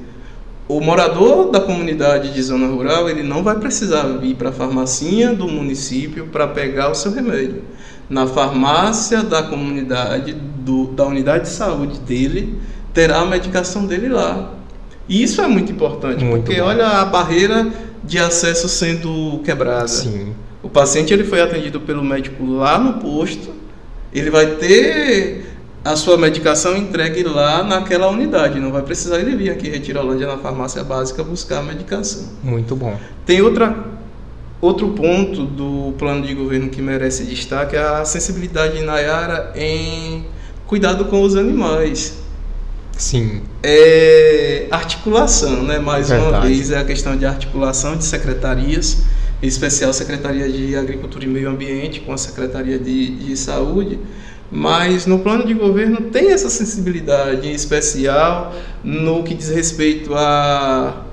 O morador da comunidade de zona rural, ele não vai precisar vir para a farmacinha do município para pegar o seu remédio. Na farmácia da comunidade, da unidade de saúde dele, terá a medicação dele lá. E isso é muito importante, porque olha a barreira de acesso sendo quebrada. Sim. O paciente ele foi atendido pelo médico lá no posto, ele vai ter a sua medicação entregue lá naquela unidade, não vai precisar ele vir aqui em Retirolândia na farmácia básica buscar a medicação. Muito bom. Tem outro ponto do plano de governo que merece destaque, é a sensibilidade de Nayara em cuidado com os animais. Sim. É articulação, né? Mais Verdade. uma vez, é a questão de articulação de secretarias, em especial a Secretaria de Agricultura e Meio Ambiente com a Secretaria de Saúde, mas no plano de governo tem essa sensibilidade, em especial no que diz respeito à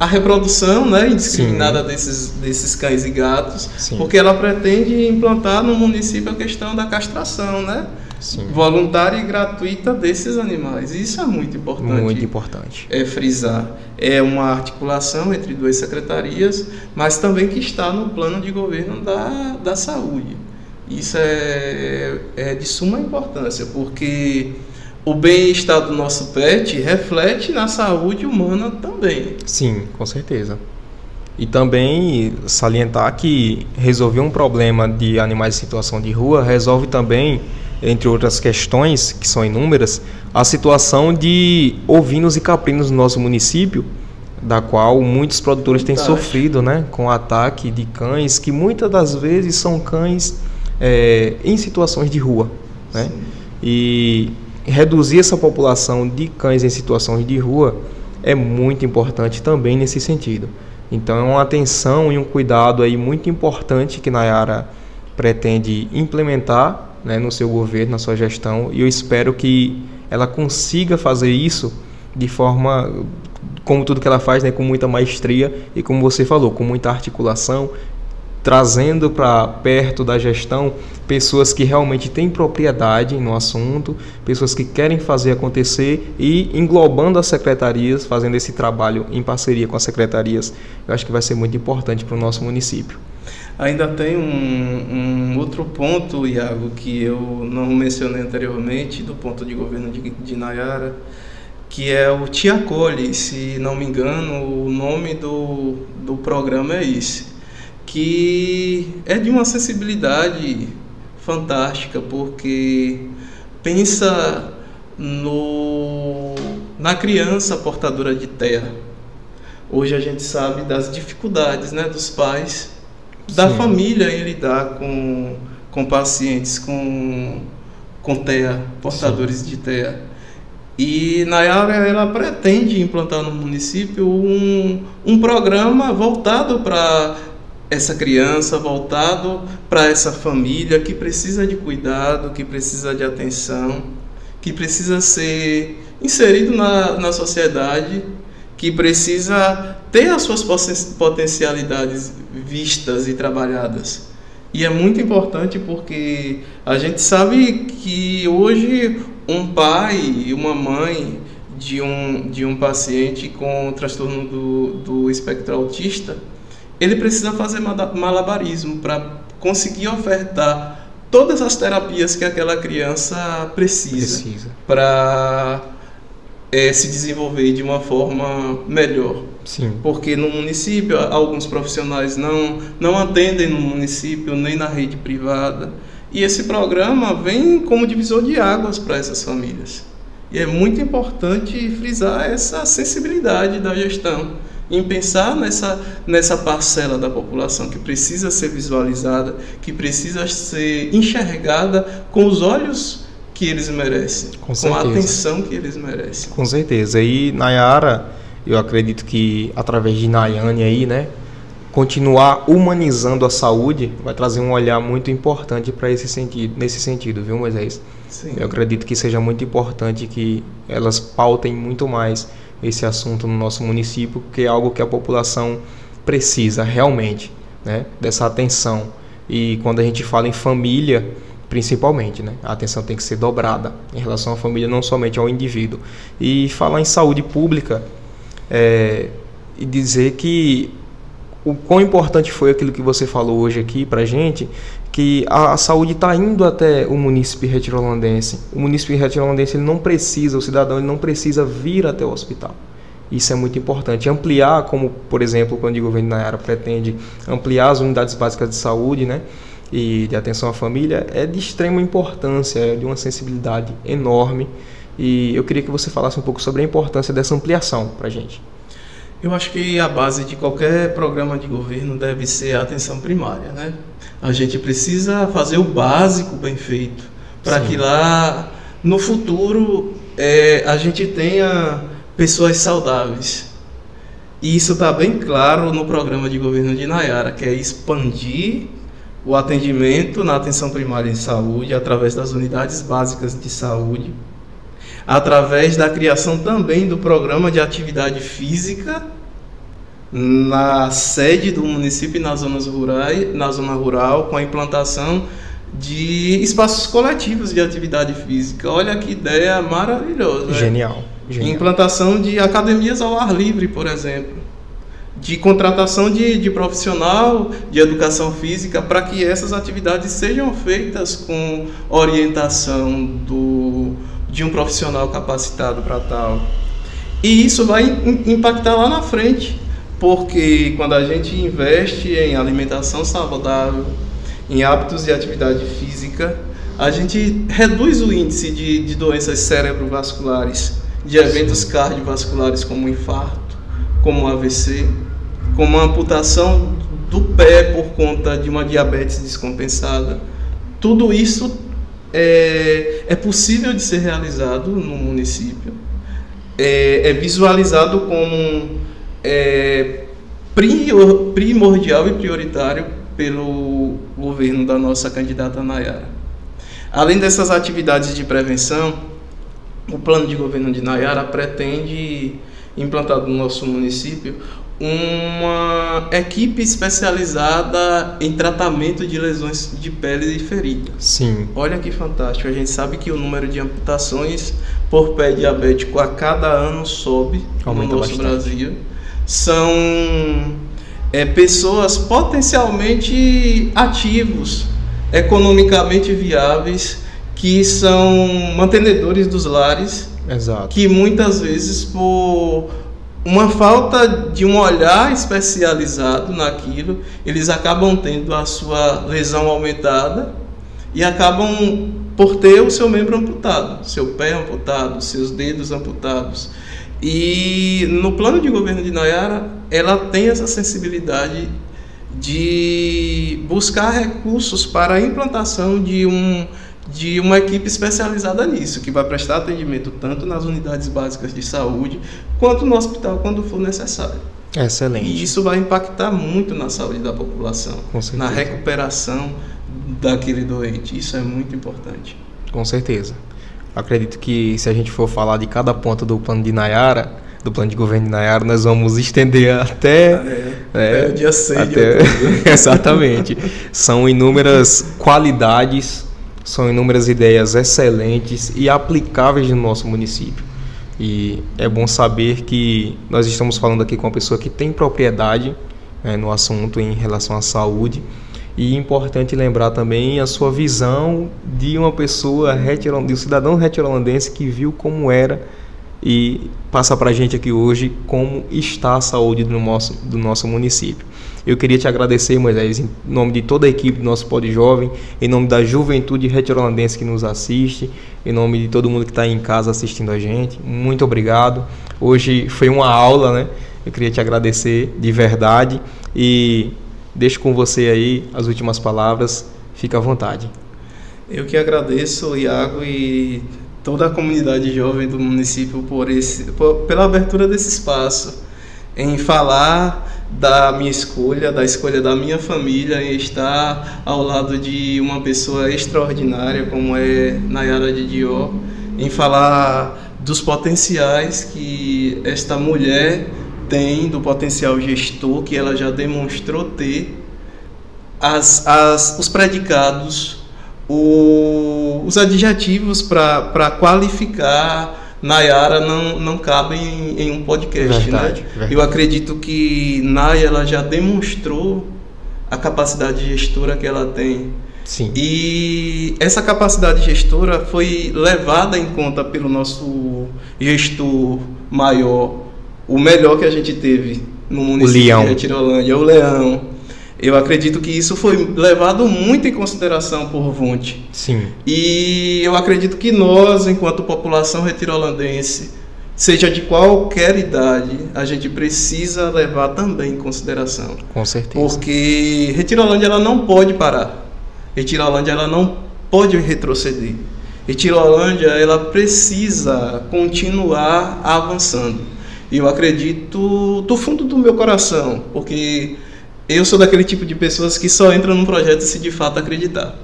reprodução, né, indiscriminada desses cães e gatos. Sim. Porque ela pretende implantar no município a questão da castração, né? Sim. Voluntária e gratuita desses animais. Isso é muito importante. Muito importante. É frisar. É uma articulação entre duas secretarias, mas também que está no plano de governo da saúde. Isso é de suma importância, porque o bem-estar do nosso pet reflete na saúde humana também. Sim, com certeza. E também salientar que resolver um problema de animais em situação de rua resolve também, entre outras questões, que são inúmeras, a situação de ovinos e caprinos no nosso município, da qual muitos produtores têm sofrido, né, com o ataque de cães, que muitas das vezes são cães em situações de rua, né? E reduzir essa população de cães em situações de rua é muito importante também nesse sentido. Então é uma atenção e um cuidado aí muito importante que Nayara pretende implementar, né, no seu governo, na sua gestão, e eu espero que ela consiga fazer isso de forma, como tudo que ela faz, né, com muita maestria e, como você falou, com muita articulação, trazendo para perto da gestão pessoas que realmente têm propriedade no assunto, pessoas que querem fazer acontecer e englobando as secretarias, fazendo esse trabalho em parceria com as secretarias. Eu acho que vai ser muito importante para o nosso município. Ainda tem um outro ponto, Iago, que eu não mencionei anteriormente, do ponto de governo de Nayara, que é o Te Acolhe. Se não me engano, o nome do programa é esse, que é de uma sensibilidade fantástica, porque pensa na criança portadora de TEA. Hoje a gente sabe das dificuldades, né, dos pais, da família em lidar com pacientes com TEA, portadores de TEA. E Nayara, ela pretende implantar no município um programa voltado para essa criança, voltado para essa família que precisa de cuidado, que precisa de atenção, que precisa ser inserido na sociedade, que precisa ter as suas potencialidades vistas e trabalhadas. E é muito importante porque a gente sabe que hoje um pai e uma mãe de um paciente com transtorno do espectro autista, ele precisa fazer malabarismo para conseguir ofertar todas as terapias que aquela criança precisa. Para se desenvolver de uma forma melhor. Sim. Porque no município, alguns profissionais não atendem no município, nem na rede privada. E esse programa vem como divisor de águas para essas famílias. E é muito importante frisar essa sensibilidade da gestão, em pensar nessa parcela da população que precisa ser visualizada, que precisa ser enxergada com os olhos que eles merecem, com a atenção que eles merecem. Com certeza. E Nayara, eu acredito que através de Nayane aí, né, continuar humanizando a saúde vai trazer um olhar muito importante para nesse sentido, viu, Moisés? Sim. Eu acredito que seja muito importante que elas pautem muito mais esse assunto no nosso município, porque é algo que a população precisa realmente, né, dessa atenção. E quando a gente fala em família, principalmente, né, a atenção tem que ser dobrada em relação à família, não somente ao indivíduo. E falar em saúde pública e dizer que o quão importante foi aquilo que você falou hoje aqui pra gente, que a saúde está indo até o munícipe retirolandense. O munícipe retirolandense, ele não precisa, o cidadão, ele não precisa vir até o hospital. Isso é muito importante. Ampliar, como, por exemplo, quando o governo Nayara pretende ampliar as unidades básicas de saúde, né, e de atenção à família, é de extrema importância, é de uma sensibilidade enorme. E eu queria que você falasse um pouco sobre a importância dessa ampliação para a gente. Eu acho que a base de qualquer programa de governo deve ser a atenção primária, né? A gente precisa fazer o básico bem feito, para que lá no futuro a gente tenha pessoas saudáveis. E isso está bem claro no programa de governo de Nayara, que é expandir o atendimento na atenção primária em saúde através das unidades básicas de saúde, através da criação também do programa de atividade física na sede do município e nas zonas rurais, na zona rural, com a implantação de espaços coletivos de atividade física. Olha que ideia maravilhosa. Genial. Genial. Implantação de academias ao ar livre, por exemplo. De contratação de profissional de educação física para que essas atividades sejam feitas com orientação de um profissional capacitado para tal. E isso vai impactar lá na frente, porque quando a gente investe em alimentação saudável, em hábitos de atividade física, a gente reduz o índice de doenças cerebrovasculares, de eventos cardiovasculares como infarto, como AVC, como a amputação do pé por conta de uma diabetes descompensada. Tudo isso é possível de ser realizado no município, é visualizado como primordial e prioritário pelo governo da nossa candidata Nayara. Além dessas atividades de prevenção, o plano de governo de Nayara pretende implantar no nosso município uma equipe especializada em tratamento de lesões de pele e ferida. Sim. Olha que fantástico. A gente sabe que o número de amputações por pé diabético a cada ano sobe no nosso Brasil. São pessoas potencialmente ativos, economicamente viáveis, que são mantenedores dos lares. Exato. Que muitas vezes, por uma falta de um olhar especializado naquilo, eles acabam tendo a sua lesão aumentada e acabam por ter o seu membro amputado, seu pé amputado, seus dedos amputados. E no plano de governo de Nayara, ela tem essa sensibilidade de buscar recursos para a implantação de uma equipe especializada nisso, que vai prestar atendimento tanto nas unidades básicas de saúde, quanto no hospital, quando for necessário. Excelente. E isso vai impactar muito na saúde da população, na recuperação daquele doente. Isso é muito importante. Com certeza. Acredito que se a gente for falar de cada ponto do plano de Nayara, do plano de governo de Nayara, nós vamos estender até o dia 6 de outubro. outubro. Exatamente. São inúmeras qualidades, são inúmeras ideias excelentes e aplicáveis no nosso município. E é bom saber que nós estamos falando aqui com uma pessoa que tem propriedade, né, no assunto em relação à saúde. E é importante lembrar também a sua visão de uma pessoa de um cidadão retirolandense que viu como era e passa para a gente aqui hoje como está a saúde do nosso município. Eu queria te agradecer, Moisés, em nome de toda a equipe do nosso Pod Jovem, em nome da juventude retirolandense que nos assiste, em nome de todo mundo que está em casa assistindo a gente. Muito obrigado. Hoje foi uma aula, né? Eu queria te agradecer de verdade e deixo com você aí as últimas palavras. Fica à vontade. Eu que agradeço, Iago, e toda a comunidade jovem do município pela abertura desse espaço, em falar da minha escolha, da escolha da minha família, em estar ao lado de uma pessoa extraordinária como é Nayara Didió, em falar dos potenciais que esta mulher tem, do potencial gestor que ela já demonstrou ter, os predicados, os adjetivos para qualificar Nayara não cabem em um podcast. Verdade, né? verdade. Eu acredito que Nayara ela já demonstrou a capacidade gestora que ela tem. Sim. E essa capacidade gestora foi levada em conta pelo nosso gestor maior, o melhor que a gente teve no município de Retirolândia, o Leão. Eu acredito que isso foi levado muito em consideração por Wundt. Sim. E eu acredito que nós, enquanto população retirolandense, seja de qualquer idade, a gente precisa levar também em consideração. Com certeza. Porque Retirolândia ela não pode parar. Retirolândia ela não pode retroceder. Retirolândia ela precisa continuar avançando. E eu acredito do fundo do meu coração, porque eu sou daquele tipo de pessoas que só entram num projeto se de fato acreditar.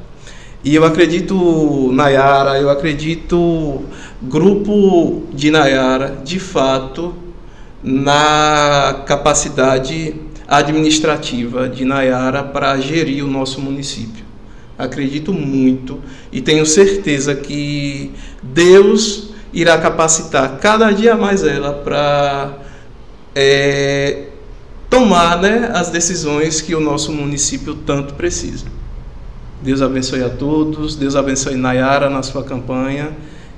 E eu acredito Nayara, eu acredito grupo de Nayara, de fato, na capacidade administrativa de Nayara para gerir o nosso município. Acredito muito e tenho certeza que Deus irá capacitar cada dia mais ela para tomar, né, as decisões que o nosso município tanto precisa. Deus abençoe a todos, Deus abençoe Nayara na sua campanha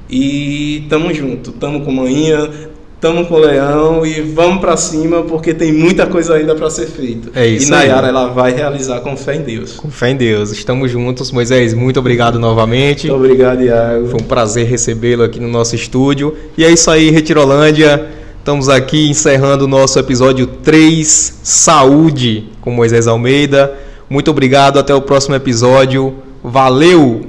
e tamo junto, tamo com Manhinha, tamo com o Leão e vamos para cima porque tem muita coisa ainda para ser feita. É isso. E Nayara ela vai realizar com fé em Deus. Com fé em Deus, estamos juntos. Moisés, muito obrigado novamente. Muito obrigado, Iago. Foi um prazer recebê-lo aqui no nosso estúdio. E é isso aí, Retirolândia. Estamos aqui encerrando o nosso episódio 3, Saúde, com Moisés Almeida. Muito obrigado, até o próximo episódio. Valeu!